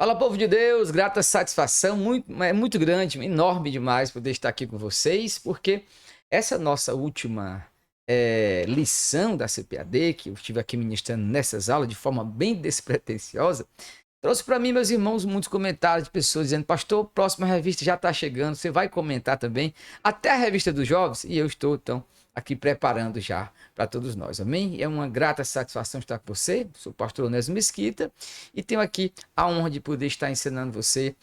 Fala, povo de Deus, grata satisfação, é muito grande, enorme demais poder estar aqui com vocês, porque essa nossa última lição da CPAD, que eu estive aqui ministrando nessas aulas de forma bem despretensiosa, trouxe para mim, meus irmãos, muitos comentários de pessoas dizendo: pastor, próxima revista já está chegando, você vai comentar também, até a revista dos jovens, e eu estou, então, aqui preparando já para todos nós, amém? É uma grata satisfação estar com você, sou o pastor Onésio Mesquita, e tenho aqui a honra de poder estar ensinando você,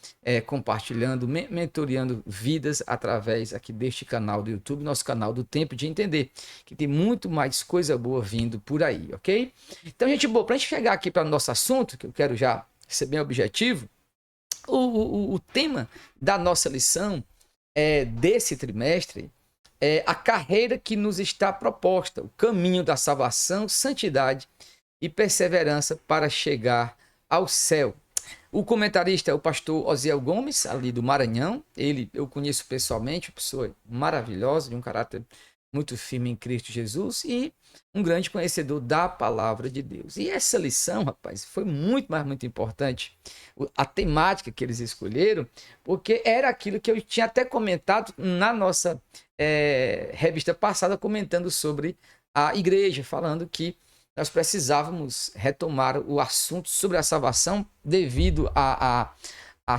compartilhando, mentoreando vidas através aqui deste canal do YouTube, nosso canal do Tempo de Entender, que tem muito mais coisa boa vindo por aí, ok? Então, gente boa, para a gente chegar aqui para o nosso assunto, que eu quero já ser bem objetivo, o tema da nossa lição desse trimestre é a carreira que nos está proposta, o caminho da salvação, santidade e perseverança para chegar ao céu. O comentarista é o pastor Osiel Gomes, ali do Maranhão. Ele eu conheço pessoalmente, uma pessoa maravilhosa, de um caráter muito firme em Cristo Jesus e um grande conhecedor da palavra de Deus. E essa lição, rapaz, foi muito, mas muito importante. A temática que eles escolheram, porque era aquilo que eu tinha até comentado na nossa revista passada, comentando sobre a igreja, falando que nós precisávamos retomar o assunto sobre a salvação devido à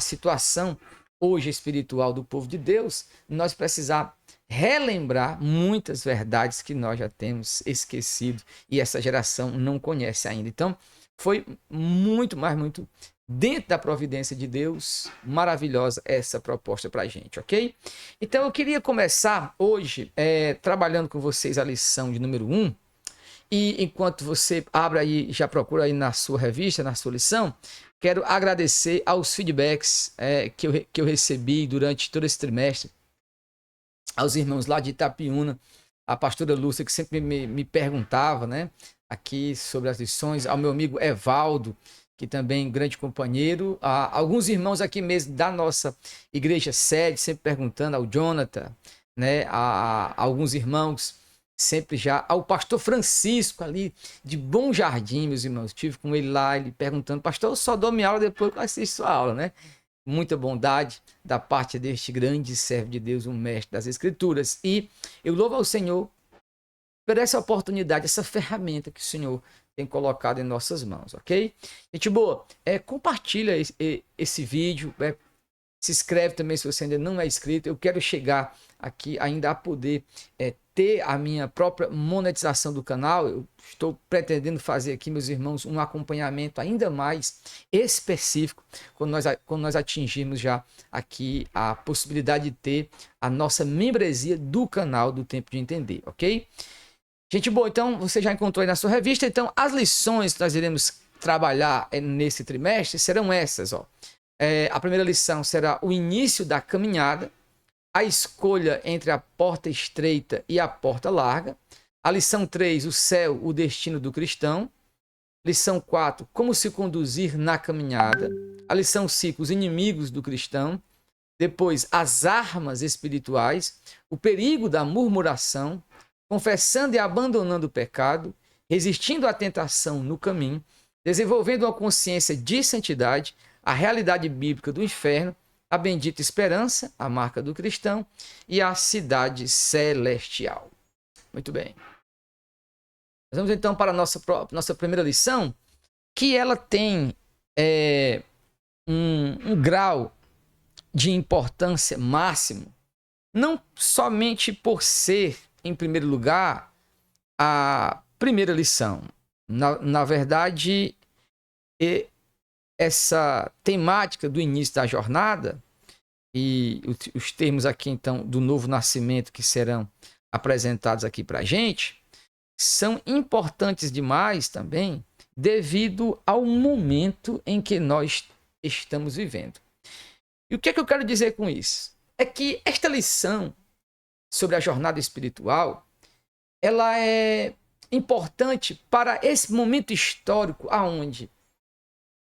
situação hoje espiritual do povo de Deus. Nós precisamos relembrar muitas verdades que nós já temos esquecido e essa geração não conhece ainda. Então, foi muito, mas muito dentro da providência de Deus, maravilhosa essa proposta para a gente, ok? Então, eu queria começar hoje trabalhando com vocês a lição de número 1. E enquanto você abre aí, já procura aí na sua revista, na sua lição, quero agradecer aos feedbacks que eu recebi durante todo esse trimestre, aos irmãos lá de Itapiúna, a pastora Lúcia, que sempre me perguntava, né, aqui sobre as lições, ao meu amigo Evaldo, que também é um grande companheiro, a alguns irmãos aqui mesmo da nossa igreja sede, sempre perguntando, ao Jonathan, né, a alguns irmãos, sempre já, ao pastor Francisco ali, de Bom Jardim, meus irmãos, estive com ele lá, ele perguntando: pastor, eu só dou minha aula depois que eu assisto sua aula, né? Muita bondade da parte deste grande servo de Deus, um mestre das Escrituras. E eu louvo ao Senhor por essa oportunidade, essa ferramenta que o Senhor tem colocado em nossas mãos, ok? Gente boa, compartilha esse vídeo, se inscreve também se você ainda não é inscrito. Eu quero chegar aqui ainda a poder ter a minha própria monetização do canal. Eu estou pretendendo fazer aqui, meus irmãos, um acompanhamento ainda mais específico quando nós atingirmos já aqui a possibilidade de ter a nossa membresia do canal do Tempo de Entender, ok? Gente boa, então você já encontrou aí na sua revista. Então as lições que nós iremos trabalhar nesse trimestre serão essas, ó. A primeira lição será o início da caminhada, a escolha entre a porta estreita e a porta larga. A lição 3, o céu, o destino do cristão. Lição 4, como se conduzir na caminhada. A lição 5, os inimigos do cristão. Depois, as armas espirituais, o perigo da murmuração, confessando e abandonando o pecado, resistindo à tentação no caminho, desenvolvendo uma consciência de santidade, a realidade bíblica do inferno, a bendita esperança, a marca do cristão, e a cidade celestial. Muito bem. Vamos então para a nossa primeira lição, que ela tem um grau de importância máximo, não somente por ser, em primeiro lugar, a primeira lição. Na verdade, essa temática do início da jornada e os termos aqui, então, do novo nascimento que serão apresentados aqui para a gente, são importantes demais também devido ao momento em que nós estamos vivendo. E o que é que eu quero dizer com isso? É que esta lição sobre a jornada espiritual, ela é importante para esse momento histórico aonde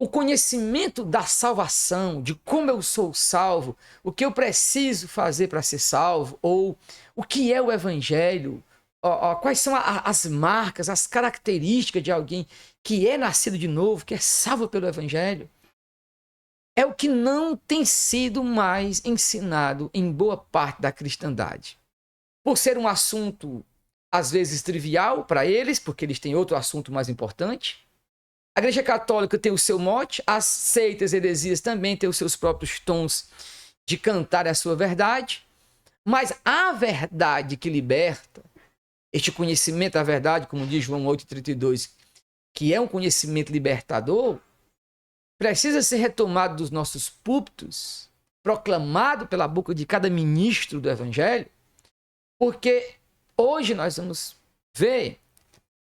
o conhecimento da salvação, de como eu sou salvo, o que eu preciso fazer para ser salvo, ou o que é o evangelho, quais são as marcas, as características de alguém que é nascido de novo, que é salvo pelo evangelho. é o que não tem sido mais ensinado em boa parte da cristandade. Por ser um assunto, às vezes, trivial para eles, porque eles têm outro assunto mais importante. A Igreja Católica tem o seu mote, as seitas heresias também têm os seus próprios tons de cantar a sua verdade, mas a verdade que liberta, este conhecimento da verdade, como diz João 8,32, que é um conhecimento libertador, precisa ser retomado dos nossos púlpitos, proclamado pela boca de cada ministro do Evangelho, porque hoje nós vamos ver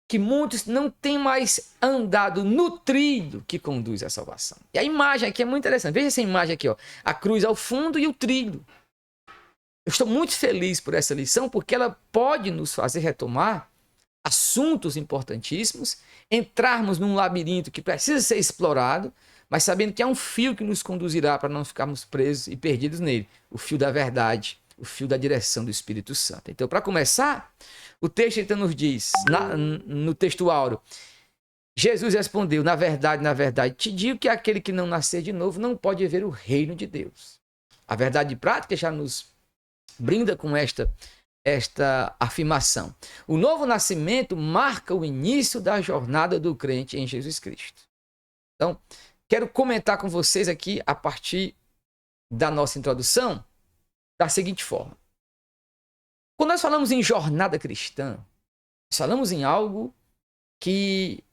que muitos não têm mais andado no trilho que conduz à salvação. E a imagem aqui é muito interessante. Veja essa imagem aqui, ó. A cruz ao fundo e o trilho. Eu estou muito feliz por essa lição, porque ela pode nos fazer retomar assuntos importantíssimos, entrarmos num labirinto que precisa ser explorado, mas sabendo que há um fio que nos conduzirá para não ficarmos presos e perdidos nele. O fio da verdade, o fio da direção do Espírito Santo. Então, para começar, o texto então nos diz, no texto áureo, Jesus respondeu, na verdade, te digo que aquele que não nascer de novo não pode ver o reino de Deus. A verdade prática já nos brinda com esta afirmação. O novo nascimento marca o início da jornada do crente em Jesus Cristo. Então, quero comentar com vocês aqui, a partir da nossa introdução, da seguinte forma. Quando nós falamos em jornada cristã, nós falamos em algo que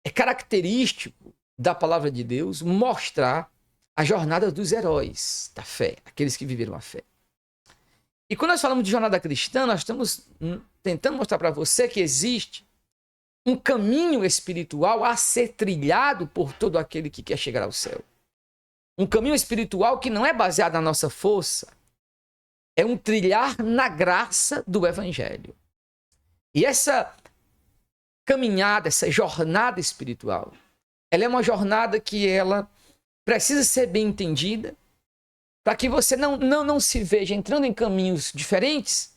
é característico da palavra de Deus mostrar a jornada dos heróis da fé, aqueles que viveram a fé. E quando nós falamos de jornada cristã, nós estamos tentando mostrar para você que existe um caminho espiritual a ser trilhado por todo aquele que quer chegar ao céu. Um caminho espiritual que não é baseado na nossa força, é um trilhar na graça do Evangelho. E essa caminhada, essa jornada espiritual, ela é uma jornada que ela precisa ser bem entendida, para que você não se veja entrando em caminhos diferentes,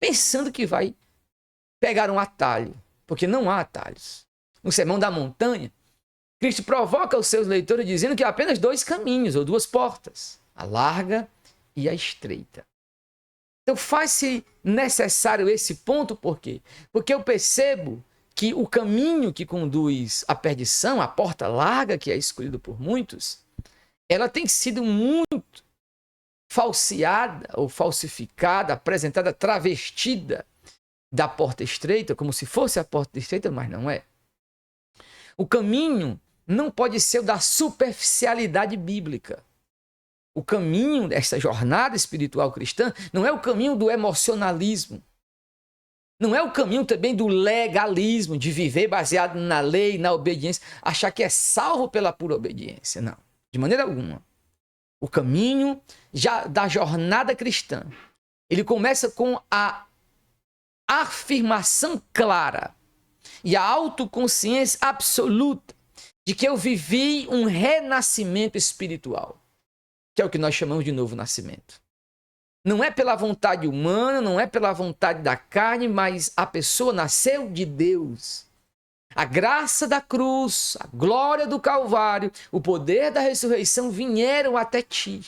pensando que vai pegar um atalho, porque não há atalhos. No Sermão da Montanha, Cristo provoca os seus leitores dizendo que há apenas dois caminhos, ou duas portas, a larga e a estreita. Então faz-se necessário esse ponto, por quê? Porque eu percebo que o caminho que conduz à perdição, a porta larga que é escolhida por muitos, ela tem sido muito falseada ou falsificada, apresentada, travestida da porta estreita, como se fosse a porta estreita, mas não é. O caminho não pode ser o da superficialidade bíblica. O caminho dessa jornada espiritual cristã não é o caminho do emocionalismo. Não é o caminho também do legalismo, de viver baseado na lei, na obediência, achar que é salvo pela pura obediência. Não, de maneira alguma. O caminho da jornada cristã, ele começa com a afirmação clara e a autoconsciência absoluta de que eu vivi um renascimento espiritual, que é o que nós chamamos de novo nascimento. Não é pela vontade humana, não é pela vontade da carne, mas a pessoa nasceu de Deus. A graça da cruz, a glória do Calvário, o poder da ressurreição vieram até ti,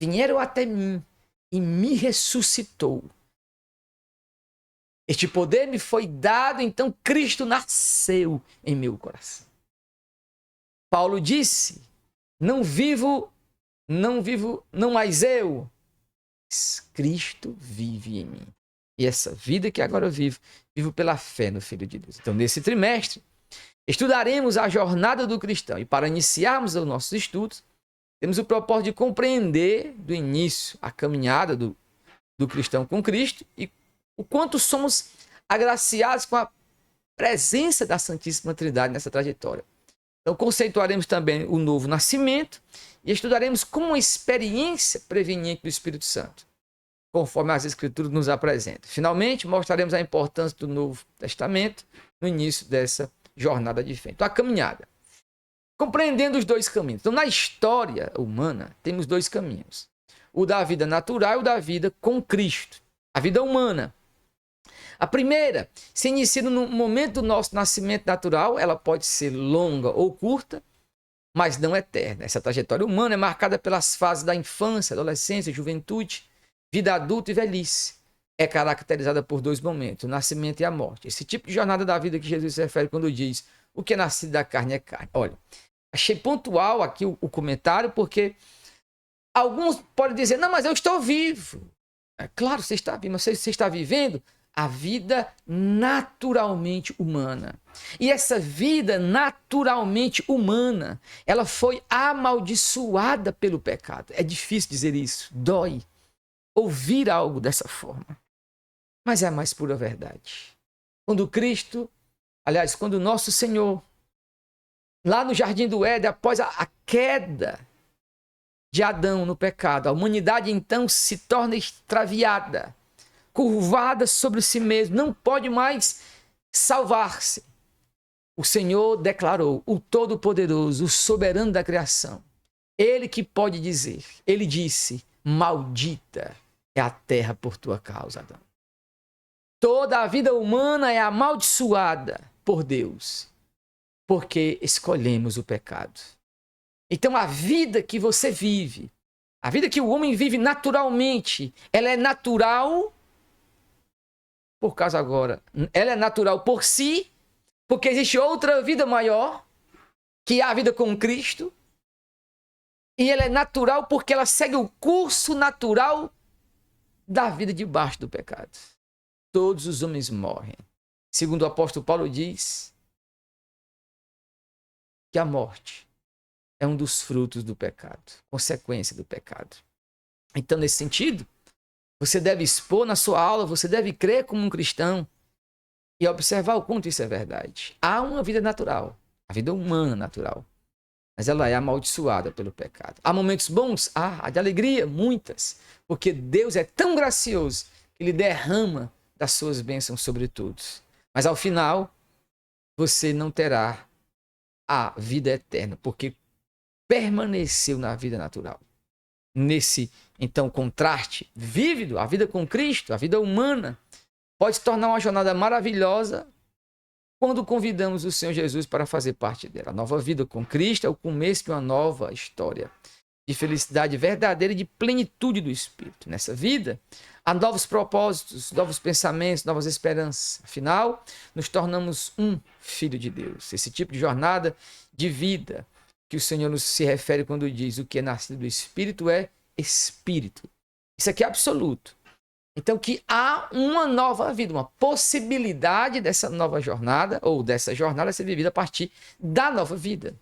vieram até mim e me ressuscitou. Este poder me foi dado, então Cristo nasceu em meu coração. Paulo disse, não mais eu, mas Cristo vive em mim. E essa vida que agora eu vivo pela fé no Filho de Deus. Então, nesse trimestre, estudaremos a jornada do cristão. E para iniciarmos os nossos estudos, temos o propósito de compreender do início a caminhada do cristão com Cristo e o quanto somos agraciados com a presença da Santíssima Trindade nessa trajetória. Então, conceituaremos também o novo nascimento e estudaremos como uma experiência preveniente do Espírito Santo, conforme as Escrituras nos apresentam. Finalmente, mostraremos a importância do Novo Testamento no início dessa jornada de fé. Então, a caminhada. Compreendendo os dois caminhos. Então, na história humana, temos dois caminhos. O da vida natural e o da vida com Cristo. A vida humana. A primeira se inicia no momento do nosso nascimento natural, ela pode ser longa ou curta, mas não eterna. Essa trajetória humana é marcada pelas fases da infância, adolescência, juventude, vida adulta e velhice. É caracterizada por dois momentos, o nascimento e a morte. Esse tipo de jornada da vida que Jesus se refere quando diz o que é nascido da carne é carne. Olha, achei pontual aqui o comentário, porque alguns podem dizer, não, mas eu estou vivo. É claro, você está vivo, mas você está vivendo a vida naturalmente humana. E essa vida naturalmente humana, ela foi amaldiçoada pelo pecado. É difícil dizer isso, dói ouvir algo dessa forma. Mas é a mais pura verdade. Quando Cristo, aliás, quando o nosso Senhor, lá no Jardim do Éden, após a queda de Adão no pecado, a humanidade então se torna extraviada, curvada sobre si mesmo, não pode mais salvar-se. O Senhor declarou, o Todo-Poderoso, o soberano da criação, ele que pode dizer, ele disse, maldita é a terra por tua causa, Adão. Toda a vida humana é amaldiçoada por Deus, porque escolhemos o pecado. Então a vida que você vive, a vida que o homem vive naturalmente, ela é natural por causa agora. Ela é natural por si, porque existe outra vida maior, que é a vida com Cristo. E ela é natural porque ela segue o curso natural da vida debaixo do pecado. Todos os homens morrem. Segundo o apóstolo Paulo diz, que a morte é um dos frutos do pecado, consequência do pecado. Então, nesse sentido, você deve expor na sua aula, você deve crer como um cristão e observar o quanto isso é verdade. Há uma vida natural, a vida humana natural, mas ela é amaldiçoada pelo pecado. Há momentos bons? Há de alegria, muitas, porque Deus é tão gracioso que Ele derrama das suas bênçãos sobre todos. Mas ao final, você não terá a vida eterna, porque permaneceu na vida natural. Nesse, então, contraste vívido, a vida com Cristo, a vida humana, pode se tornar uma jornada maravilhosa quando convidamos o Senhor Jesus para fazer parte dela. A nova vida com Cristo é o começo de uma nova história de felicidade verdadeira e de plenitude do Espírito. Nessa vida, há novos propósitos, novos pensamentos, novas esperanças. Afinal, nos tornamos um filho de Deus. Esse tipo de jornada de vida que o Senhor nos se refere quando diz o que é nascido do Espírito é Espírito. Isso aqui é absoluto. Então, que há uma nova vida, uma possibilidade dessa nova jornada, ou dessa jornada ser vivida a partir da nova vida,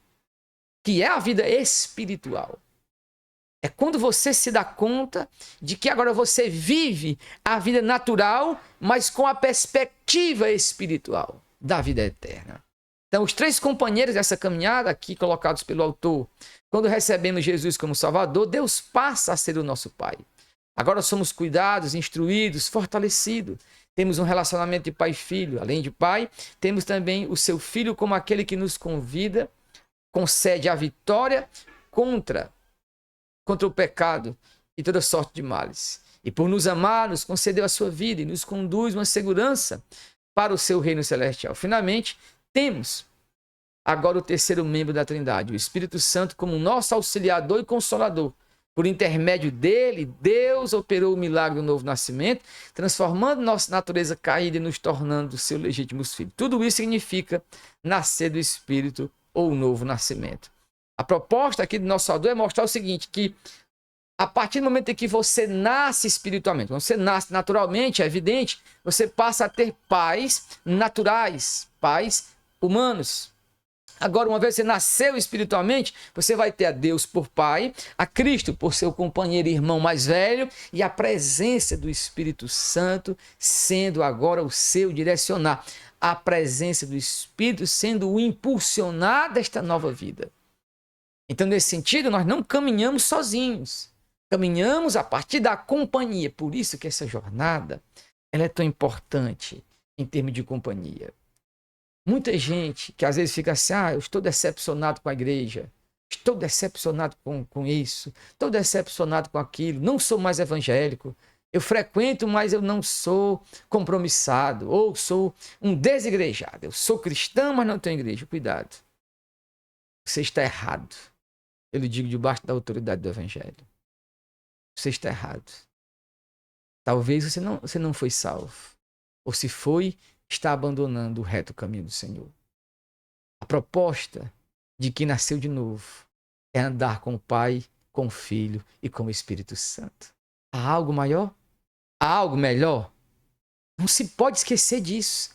que é a vida espiritual. É quando você se dá conta de que agora você vive a vida natural, mas com a perspectiva espiritual da vida eterna. Então, os três companheiros dessa caminhada aqui colocados pelo autor, quando recebemos Jesus como Salvador, Deus passa a ser o nosso Pai. Agora somos cuidados, instruídos, fortalecidos. Temos um relacionamento de pai e filho. Além de pai, temos também o seu filho como aquele que nos convida, concede a vitória contra o pecado e toda sorte de males. E por nos amar, nos concedeu a sua vida e nos conduz uma segurança para o seu reino celestial. Finalmente, temos agora o terceiro membro da Trindade, o Espírito Santo, como nosso auxiliador e consolador. Por intermédio dele, Deus operou o milagre do novo nascimento, transformando nossa natureza caída e nos tornando seus legítimos filhos. Tudo isso significa nascer do Espírito ou novo nascimento. A proposta aqui do nosso Salvador é mostrar o seguinte, que a partir do momento em que você nasce espiritualmente, quando você nasce naturalmente, é evidente, você passa a ter pais naturais, pais humanos. Agora, uma vez que você nasceu espiritualmente, você vai ter a Deus por pai, a Cristo por seu companheiro e irmão mais velho e a presença do Espírito Santo sendo agora o seu direcionar. A presença do Espírito sendo o impulsionar desta nova vida. Então, nesse sentido, nós não caminhamos sozinhos. Caminhamos a partir da companhia. Por isso que essa jornada ela é tão importante em termos de companhia. Muita gente que às vezes fica assim, eu estou decepcionado com a igreja, estou decepcionado com isso, estou decepcionado com aquilo, não sou mais evangélico, eu frequento, mas eu não sou compromissado, ou sou um desigrejado, eu sou cristão, mas não tenho igreja. Cuidado. Você está errado. Eu lhe digo debaixo da autoridade do Evangelho. Você está errado. Talvez você não foi salvo. Ou se foi, está abandonando o reto caminho do Senhor. A proposta de quem nasceu de novo é andar com o Pai, com o Filho e com o Espírito Santo. Há algo maior? Há algo melhor? Não se pode esquecer disso.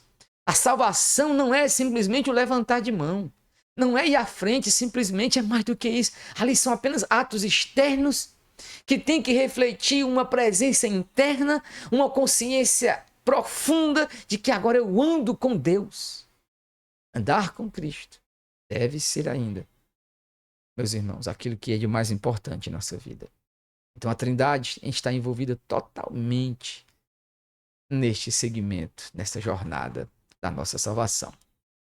A salvação não é simplesmente o levantar de mão. Não é ir à frente, simplesmente é mais do que isso. Ali são apenas atos externos que têm que refletir uma presença interna, uma consciência profunda de que agora eu ando com Deus. Andar com Cristo deve ser ainda, meus irmãos, aquilo que é de mais importante em nossa vida. Então a Trindade está envolvida totalmente neste segmento, nessa jornada da nossa salvação.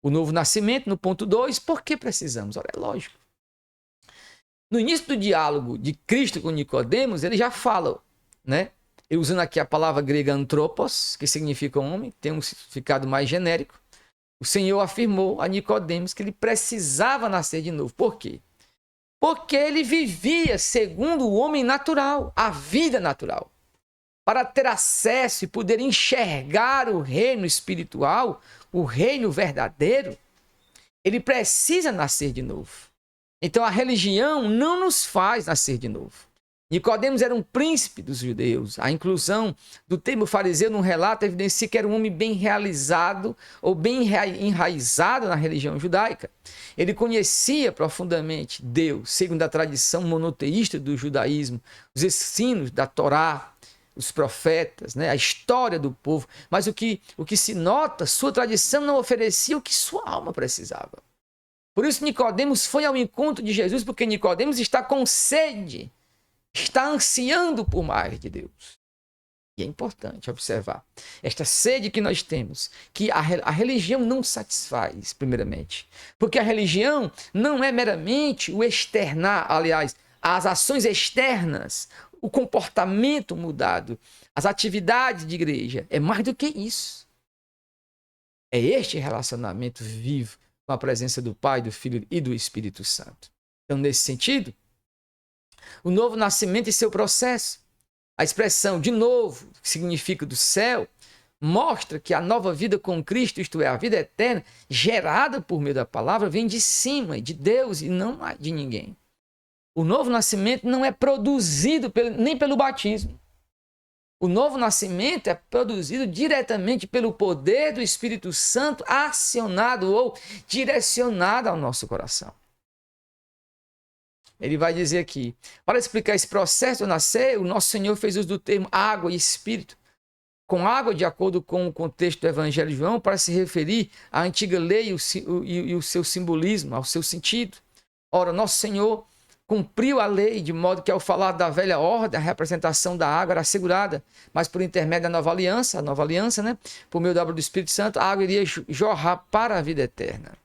O novo nascimento, no ponto 2, por que precisamos? Ora, é lógico. No início do diálogo de Cristo com Nicodemos, ele já fala, né? Eu usando aqui a palavra grega anthropos, que significa homem, tem um significado mais genérico. O Senhor afirmou a Nicodemos que ele precisava nascer de novo. Por quê? Porque ele vivia segundo o homem natural, a vida natural. Para ter acesso e poder enxergar o reino espiritual, o reino verdadeiro, ele precisa nascer de novo. Então a religião não nos faz nascer de novo. Nicodemos era um príncipe dos judeus. A inclusão do termo fariseu num relato evidencia que era um homem bem realizado ou bem enraizado na religião judaica. Ele conhecia profundamente Deus, segundo a tradição monoteísta do judaísmo, os ensinos da Torá, os profetas, né? A história do povo. Mas o que se nota, sua tradição não oferecia o que sua alma precisava. Por isso Nicodemos foi ao encontro de Jesus, porque Nicodemos está com sede, está ansiando por mais de Deus. E é importante observar esta sede que nós temos, que a religião não satisfaz, primeiramente. Porque a religião não é meramente o externar, aliás, as ações externas, o comportamento mudado, as atividades de igreja. É mais do que isso. É este relacionamento vivo com a presença do Pai, do Filho e do Espírito Santo. Então, nesse sentido, o novo nascimento e seu processo, a expressão de novo, que significa do céu, mostra que a nova vida com Cristo, isto é, a vida eterna, gerada por meio da palavra, vem de cima, de Deus e não de ninguém. O novo nascimento não é produzido nem pelo batismo. O novo nascimento é produzido diretamente pelo poder do Espírito Santo acionado ou direcionado ao nosso coração. Ele vai dizer aqui, para explicar esse processo do nascer, o nosso Senhor fez uso do termo água e espírito. Com água, de acordo com o contexto do Evangelho de João, para se referir à antiga lei e o seu simbolismo, ao seu sentido. Ora, nosso Senhor cumpriu a lei, de modo que ao falar da velha ordem, a representação da água era assegurada, mas por intermédio da nova aliança, né, por meio da obra do Espírito Santo, a água iria jorrar para a vida eterna.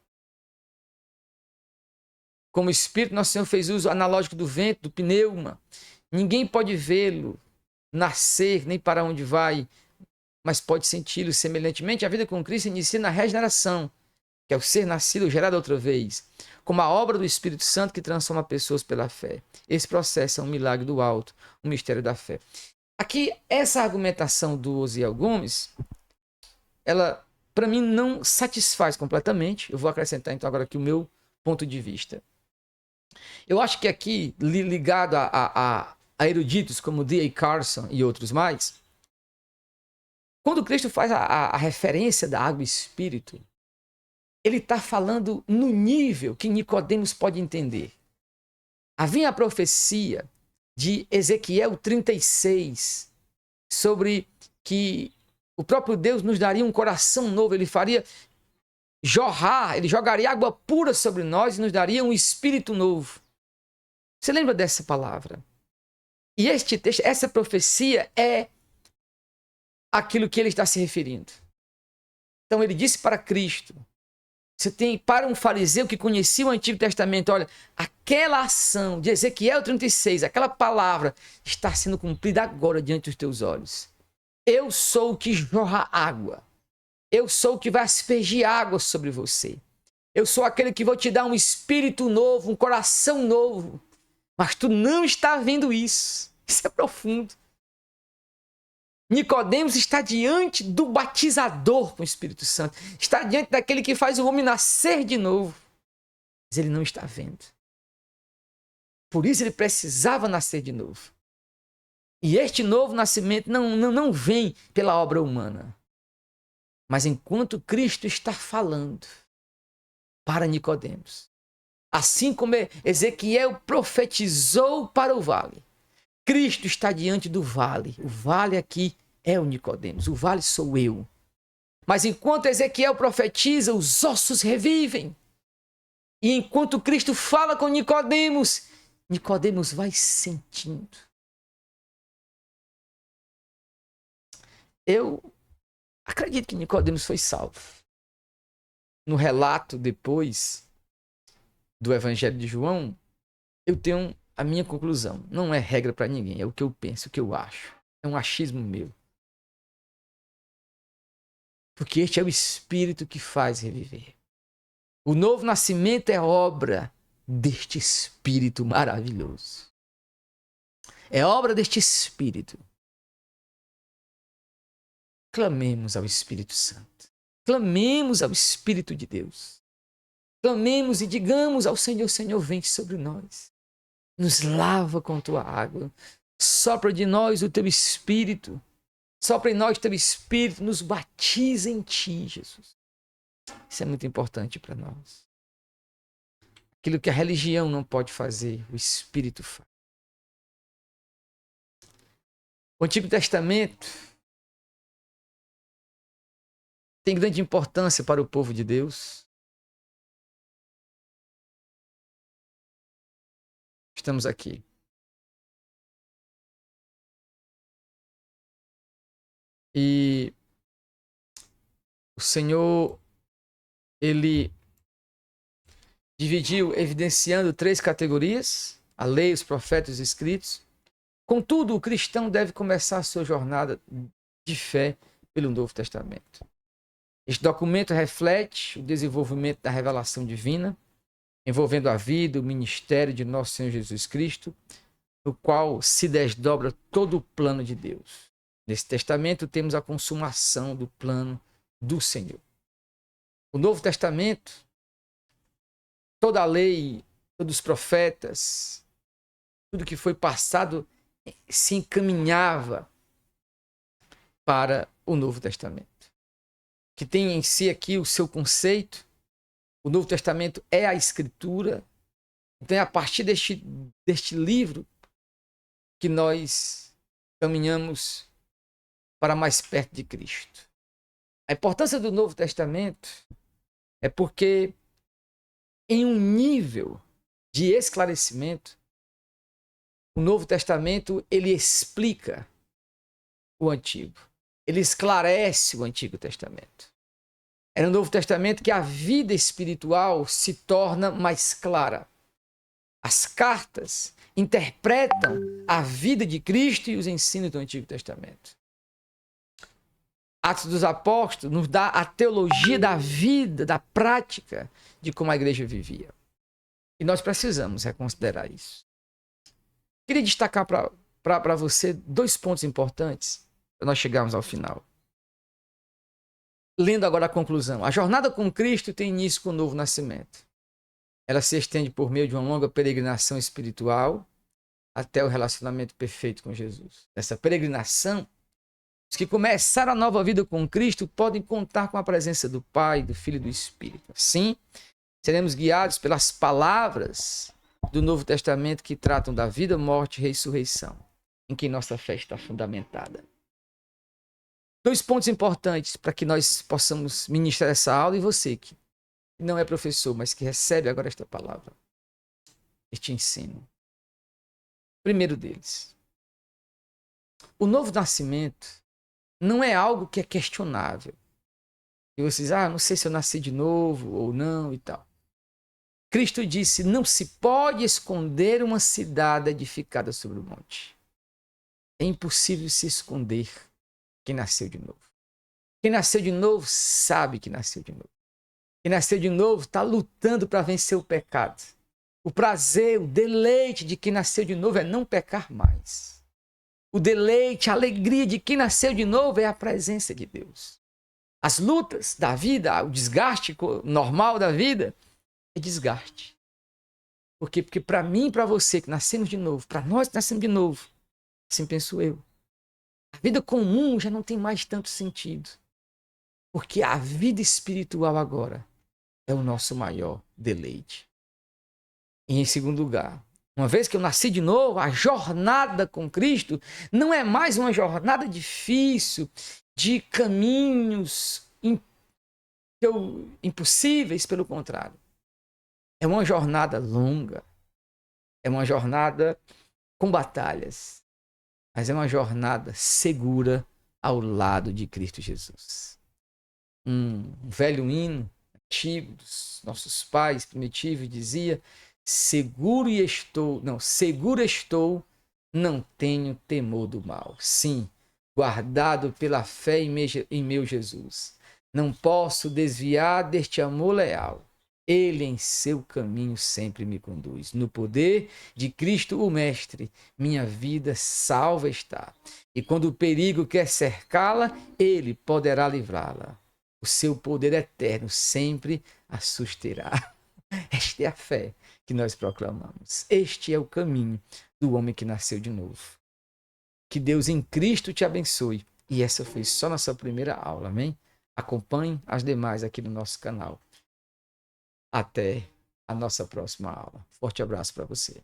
Como Espírito, nosso Senhor fez uso analógico do vento, do pneuma. Ninguém pode vê-lo nascer, nem para onde vai, mas pode senti-lo. Semelhantemente, a vida com Cristo inicia na regeneração, que é o ser nascido, gerado outra vez, como a obra do Espírito Santo que transforma pessoas pela fé. Esse processo é um milagre do alto, um mistério da fé. Aqui, essa argumentação do Osiel Gomes, ela, para mim, não satisfaz completamente. Eu vou acrescentar, então, agora aqui o meu ponto de vista. Eu acho que aqui, ligado a eruditos como D.A. Carson e outros mais, quando Cristo faz a referência da água e espírito, ele está falando no nível que Nicodemos pode entender. Havia a profecia de Ezequiel 36 sobre que o próprio Deus nos daria um coração novo, ele faria jorrar, ele jogaria água pura sobre nós e nos daria um espírito novo. Você lembra dessa palavra? E este texto, essa profecia é aquilo que ele está se referindo. Então ele disse para Cristo, você tem para um fariseu que conhecia o Antigo Testamento, olha, aquela ação de Ezequiel 36, aquela palavra está sendo cumprida agora diante dos teus olhos. Eu sou o que jorra água. Eu sou o que vai aspergir água sobre você. Eu sou aquele que vou te dar um espírito novo, um coração novo. Mas tu não está vendo isso. Isso é profundo. Nicodemos está diante do batizador com o Espírito Santo. Está diante daquele que faz o homem nascer de novo. Mas ele não está vendo. Por isso ele precisava nascer de novo. E este novo nascimento não vem pela obra humana. Mas enquanto Cristo está falando para Nicodemos, assim como Ezequiel profetizou para o vale, Cristo está diante do vale. O vale aqui é o Nicodemos. O vale sou eu. Mas enquanto Ezequiel profetiza, os ossos revivem. E enquanto Cristo fala com Nicodemos, Nicodemos vai sentindo. Eu acredito que Nicodemos foi salvo. No relato depois do Evangelho de João, eu tenho a minha conclusão. Não é regra para ninguém, é o que eu penso, o que eu acho. É um achismo meu. Porque este é o Espírito que faz reviver. O novo nascimento é obra deste Espírito maravilhoso. É obra deste Espírito. Clamemos ao Espírito Santo. Clamemos ao Espírito de Deus. Clamemos e digamos ao Senhor: Senhor, vem sobre nós. Nos lava com tua água. Sopra de nós o teu Espírito. Sopra em nós o teu Espírito. Nos batiza em ti, Jesus. Isso é muito importante para nós. Aquilo que a religião não pode fazer, o Espírito faz. O Antigo Testamento tem grande importância para o povo de Deus. Estamos aqui. E o Senhor, ele dividiu, evidenciando 3 categorias: a lei, os profetas e os escritos. Contudo, o cristão deve começar a sua jornada de fé pelo Novo Testamento. Este documento reflete o desenvolvimento da revelação divina, envolvendo a vida, o ministério de nosso Senhor Jesus Cristo, no qual se desdobra todo o plano de Deus. Nesse testamento temos a consumação do plano do Senhor. O Novo Testamento, toda a lei, todos os profetas, tudo que foi passado se encaminhava para o Novo Testamento, que tem em si aqui o seu conceito. O Novo Testamento é a Escritura. Então é a partir deste livro que nós caminhamos para mais perto de Cristo. A importância do Novo Testamento é porque, em um nível de esclarecimento, o Novo Testamento ele explica o Antigo. Ele esclarece o Antigo Testamento. É no Novo Testamento que a vida espiritual se torna mais clara. As cartas interpretam a vida de Cristo e os ensinos do Antigo Testamento. Atos dos Apóstolos nos dá a teologia da vida, da prática de como a igreja vivia. E nós precisamos reconsiderar isso. Queria destacar para você 2 pontos importantes para nós chegarmos ao final. Lendo agora a conclusão. A jornada com Cristo tem início com o novo nascimento. Ela se estende por meio de uma longa peregrinação espiritual até o relacionamento perfeito com Jesus. Nessa peregrinação, os que começaram a nova vida com Cristo podem contar com a presença do Pai, do Filho e do Espírito. Assim, seremos guiados pelas palavras do Novo Testamento que tratam da vida, morte e ressurreição, em que nossa fé está fundamentada. 2 pontos importantes para que nós possamos ministrar essa aula, e você que não é professor, mas que recebe agora esta palavra, este ensino. Primeiro deles, o novo nascimento não é algo que é questionável. E vocês, não sei se eu nasci de novo ou não e tal. Cristo disse: não se pode esconder uma cidade edificada sobre o monte. É impossível se esconder quem nasceu de novo. Quem nasceu de novo sabe que nasceu de novo. Quem nasceu de novo está lutando para vencer o pecado. O prazer, o deleite de quem nasceu de novo é não pecar mais. O deleite, a alegria de quem nasceu de novo é a presença de Deus. As lutas da vida, o desgaste normal da vida é desgaste. Por quê? Porque para mim e para você que nascemos de novo, para nós que nascemos de novo, assim penso eu, a vida comum já não tem mais tanto sentido. Porque a vida espiritual agora é o nosso maior deleite. E em segundo lugar, uma vez que eu nasci de novo, a jornada com Cristo não é mais uma jornada difícil, de caminhos impossíveis, pelo contrário. É uma jornada longa, é uma jornada com batalhas, mas é uma jornada segura ao lado de Cristo Jesus. Um velho hino antigo dos nossos pais primitivos dizia: seguro estou, não tenho temor do mal. Sim, guardado pela fé em meu Jesus. Não posso desviar deste amor leal. Ele em seu caminho sempre me conduz. No poder de Cristo o Mestre, minha vida salva está. E quando o perigo quer cercá-la, ele poderá livrá-la. O seu poder eterno sempre a susterá. Esta é a fé que nós proclamamos. Este é o caminho do homem que nasceu de novo. Que Deus em Cristo te abençoe. E essa foi só nossa primeira aula, amém? Acompanhe as demais aqui no nosso canal. Até a nossa próxima aula. Forte abraço para você.